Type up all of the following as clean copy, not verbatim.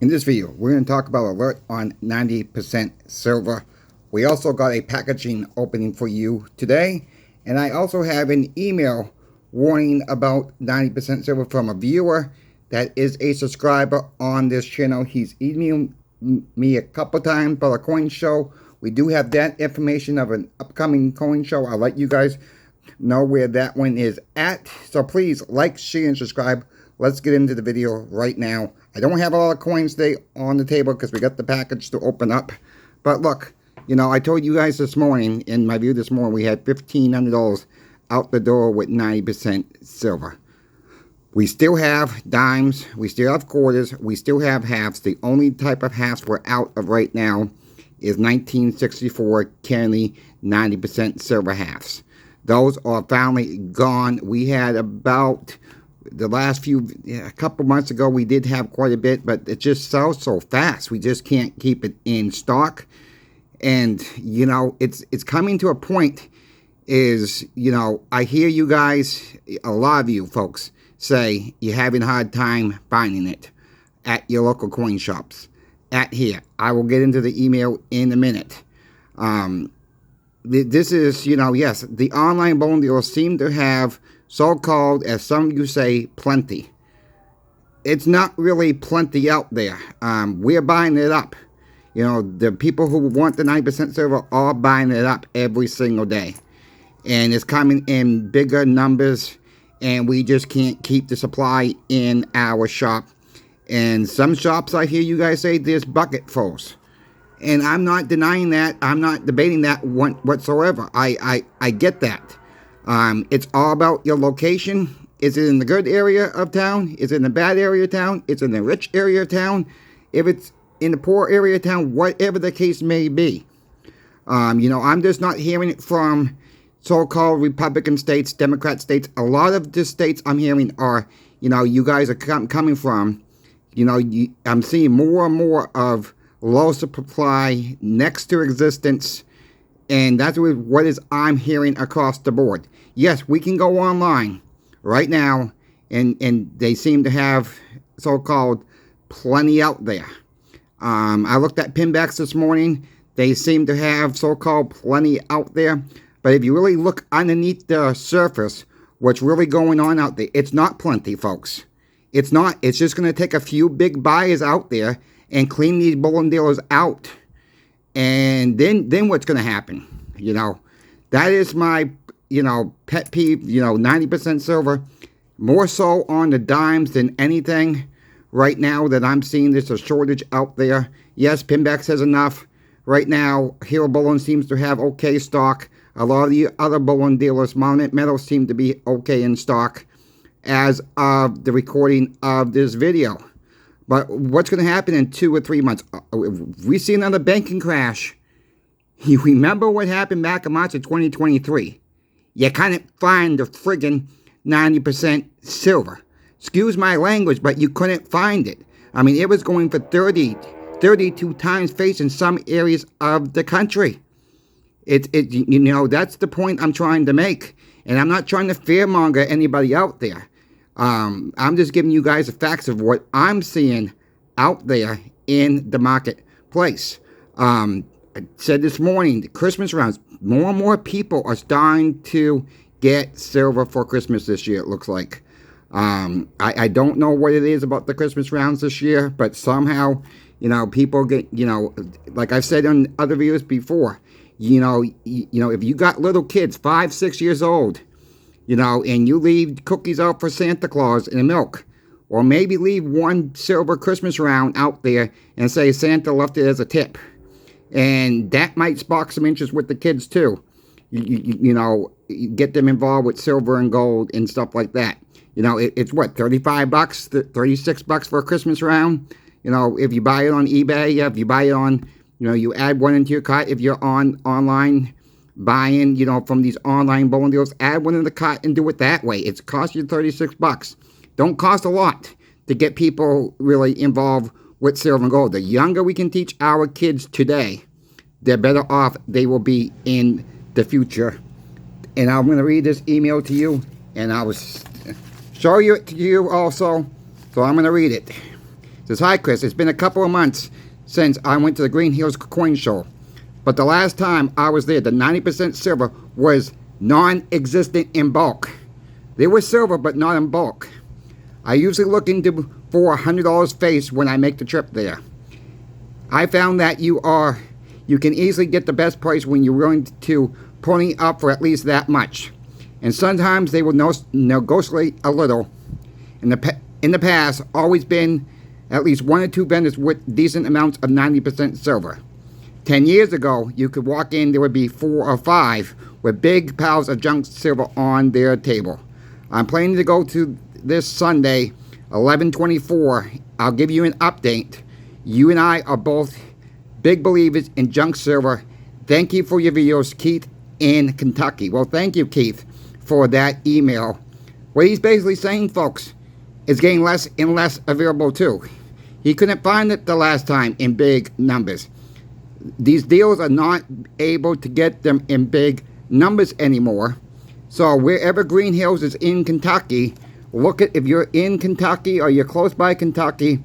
In this video, we're going to talk about alert on 90% silver. We also got a packaging opening for you today, and I also have an email warning about 90% silver from a viewer that is a subscriber on this channel. He's emailed me a couple times about a coin show. We do have that information of an upcoming coin show. I'll let you guys know where that one is at. So please like, share, and subscribe. Let's get into the video right now. I don't have a lot of coins today on the table because we got the package to open up. But look, you know, I told you guys this morning, in my view this morning, we had $1,500 out the door with 90% silver. We still have dimes, we still have quarters, we still have halves. The only type of halves we're out of right now is 1964 Kennedy 90% silver halves. Those are finally gone. We had about the last a couple months ago, we did have quite a bit, but it just sells so fast. We just can't keep it in stock. And, you know, it's coming to a point is, you know, I hear you guys, a lot of you folks, say you're having a hard time finding it at your local coin shops. At here, I will get into the email in a minute. This is, you know, yes, the online bullion dealers seem to have so-called, as some of you say, plenty. It's not really plenty out there. We're buying it up. You know, the people who want the 9% silver are buying it up every single day. And it's coming in bigger numbers, and we just can't keep the supply in our shop. And some shops, I hear you guys say, there's bucketfuls. And I'm not denying that. I'm not debating that whatsoever. I get that. It's all about your location. Is it in the good area of town? Is it in the bad area of town? Is it in the rich area of town? If it's in the poor area of town, whatever the case may be. You know, I'm just not hearing it from so-called Republican states, Democrat states. A lot of the states I'm hearing are, you know, you guys are coming from, you know, I'm seeing more and more of low supply next to existence. And that's what I'm hearing across the board. Yes, we can go online right now, and they seem to have so-called plenty out there. I looked at Pinbacks this morning. They seem to have so-called plenty out there. But if you really look underneath the surface, what's really going on out there, it's not plenty, folks. It's not. It's just going to take a few big buyers out there and clean these bullion dealers out. And then what's going to happen? You know, that is my, you know, pet peeve, you know, 90% silver. More so on the dimes than anything right now that I'm seeing. There's a shortage out there. Yes, Pinback says enough. Right now, Hero Bullion seems to have okay stock. A lot of the other bullion dealers, Monument Metals, seem to be okay in stock as of the recording of this video. But what's going to happen in 2 or 3 months? If we see another banking crash, you remember what happened back in March of 2023? You couldn't find the friggin' 90% silver. Excuse my language, but you couldn't find it. I mean, it was going for 32 times face in some areas of the country. You know, that's the point I'm trying to make. And I'm not trying to fearmonger anybody out there. I'm just giving you guys the facts of what I'm seeing out there in the marketplace. I said this morning, the Christmas rounds, more and more people are starting to get silver for Christmas this year, it looks like. I don't know what it is about the Christmas rounds this year, but somehow, you know, people get, you know, like I've said on other videos before, you know, if you got little kids, 5, 6 years old, you know, and you leave cookies out for Santa Claus and milk, or maybe leave one silver Christmas round out there and say Santa left it as a tip. And that might spark some interest with the kids too. You know, get them involved with silver and gold and stuff like that. You know, it's what, $35, $36 for a Christmas round? You know, if you buy it on eBay, if you buy it on, you know, you add one into your cart. If you're online buying, you know, from these online bullion deals, add one in the cart and do it that way. It's cost you $36. Don't cost a lot to get people really involved with silver and gold. The younger we can teach our kids today, the better off they will be in the future. And I'm going to read this email to you, and I will show it to you also. So I'm going to read it. Says, hi Chris, it's been a couple of months since I went to the Green Hills Coin Show. But the last time I was there, the 90% silver was non-existent in bulk. There was silver, but not in bulk. I usually look into for $100 face when I make the trip there. I found that you can easily get the best price when you're willing to pony up for at least that much. And sometimes they will negotiate a little. In the past, always been at least 1 or 2 vendors with decent amounts of 90% silver. 10 years ago, you could walk in, there would be 4 or 5 with big piles of junk silver on their table. I'm planning to go to this Sunday, 11/24. I'll give you an update. You and I are both big believers in junk silver. Thank you for your videos, Keith in Kentucky. Well, thank you, Keith, for that email. What he's basically saying, folks, is getting less and less available too. He couldn't find it the last time in big numbers. These deals are not able to get them in big numbers anymore. So wherever Green Hills is in Kentucky, look at, if you're in Kentucky or you're close by Kentucky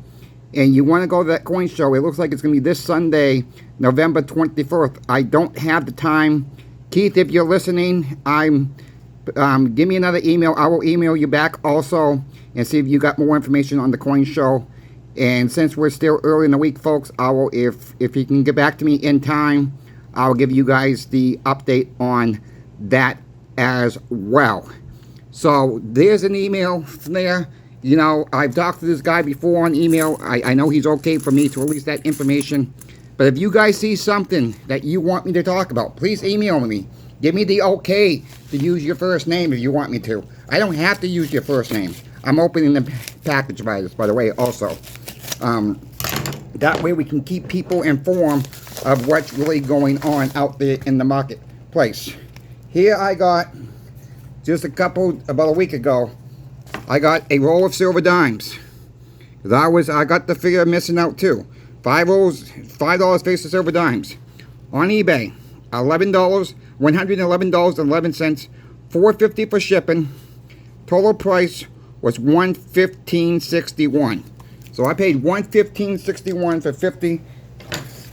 and you want to go to that coin show, it looks like it's going to be this Sunday, November 24th. I don't have the time. Keith, if you're listening, give me another email. I will email you back also and see if you got more information on the coin show. And since we're still early in the week, folks, I will, if you can get back to me in time, I'll give you guys the update on that as well. So there's an email there. You know, I've talked to this guy before on email. I know he's okay for me to release that information. But if you guys see something that you want me to talk about, please email me. Give me the okay to use your first name if you want me to. I don't have to use your first name. I'm opening the package by the way, also. That way we can keep people informed of what's really going on out there in the marketplace. Here I got, about a week ago, I got a roll of silver dimes. I got the figure missing out too. 5 rolls, $5 face of silver dimes. On eBay, $111.11, $4.50 for shipping. Total price was $115.61. So I paid $115.61 for 50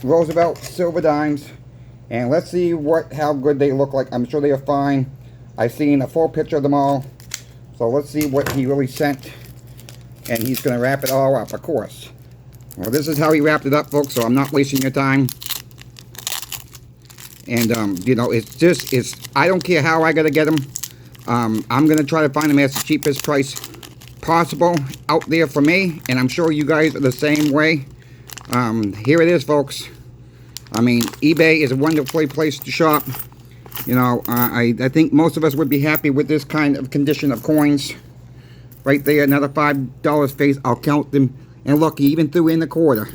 Roosevelt silver dimes. And let's see how good they look like. I'm sure they are fine. I've seen a full picture of them all. So let's see what he really sent. And he's going to wrap it all up, of course. Well, this is how he wrapped it up, folks, so I'm not wasting your time. And, you know, I don't care how I got to get them. I'm going to try to find them at the cheapest price possible out there for me, and I'm sure you guys are the same way. Here it is, folks. I mean, eBay is a wonderful place to shop. You know, I think most of us would be happy with this kind of condition of coins. Right there, another $5 face. I'll count them. And look, he even threw in the quarter.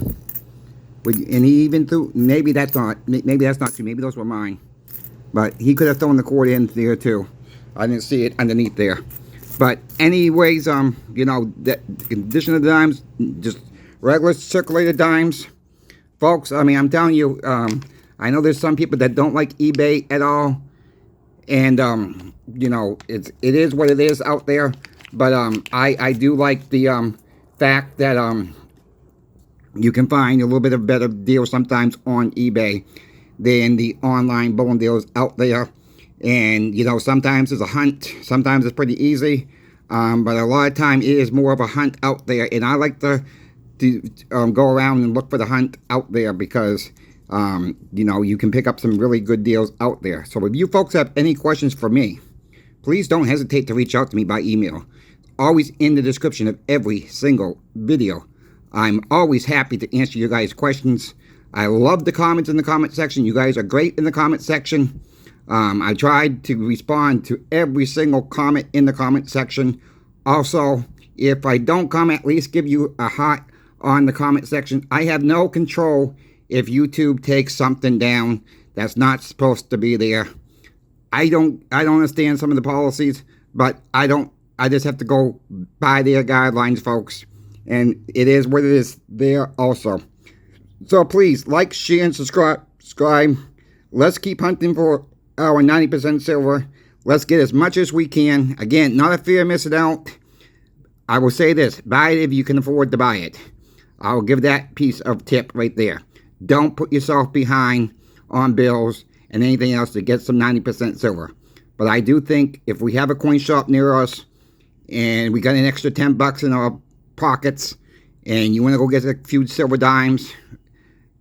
And he even threw, maybe that's not true. Maybe those were mine. But he could have thrown the quarter in there too. I didn't see it underneath there. But anyways, you know, the condition of the dimes, just regular circulated dimes. Folks, I mean, I'm telling you, I know there's some people that don't like eBay at all. And, you know, it is what it is out there. But I do like the fact that you can find a little bit of better deals sometimes on eBay than the online bullion deals out there. And, you know, sometimes it's a hunt. Sometimes it's pretty easy. But a lot of time it is more of a hunt out there. And I like to go around and look for the hunt out there because, you know, you can pick up some really good deals out there. So if you folks have any questions for me, please don't hesitate to reach out to me by email. Always in the description of every single video. I'm always happy to answer you guys' questions. I love the comments in the comment section. You guys are great in the comment section. I tried to respond to every single comment in the comment section. Also, if I don't comment, at least give you a heart on the comment section. I have no control if YouTube takes something down that's not supposed to be there. I don't understand some of the policies, but I just have to go by their guidelines, folks. And it is what it is there also. So please, like, share, and subscribe. Let's keep hunting for our 90% silver. Let's get as much as we can. Again, not a fear of missing out. I will say this. Buy it if you can afford to buy it. I'll give that piece of tip right there. Don't put yourself behind on bills and anything else to get some 90% silver. But I do think if we have a coin shop near us and we got an extra 10 bucks in our pockets and you want to go get a few silver dimes,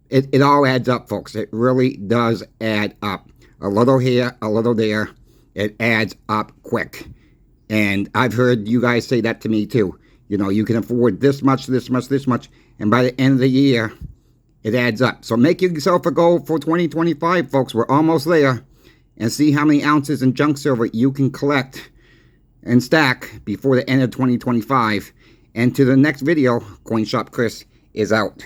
it all adds up, folks. It really does add up. A little here, a little there. It adds up quick. And I've heard you guys say that to me too. You know, you can afford this much, this much, this much, and by the end of the year, it adds up. So make yourself a goal for 2025, folks. We're almost there. And see how many ounces in junk silver you can collect and stack before the end of 2025. And to the next video, Coin Shop Chris is out.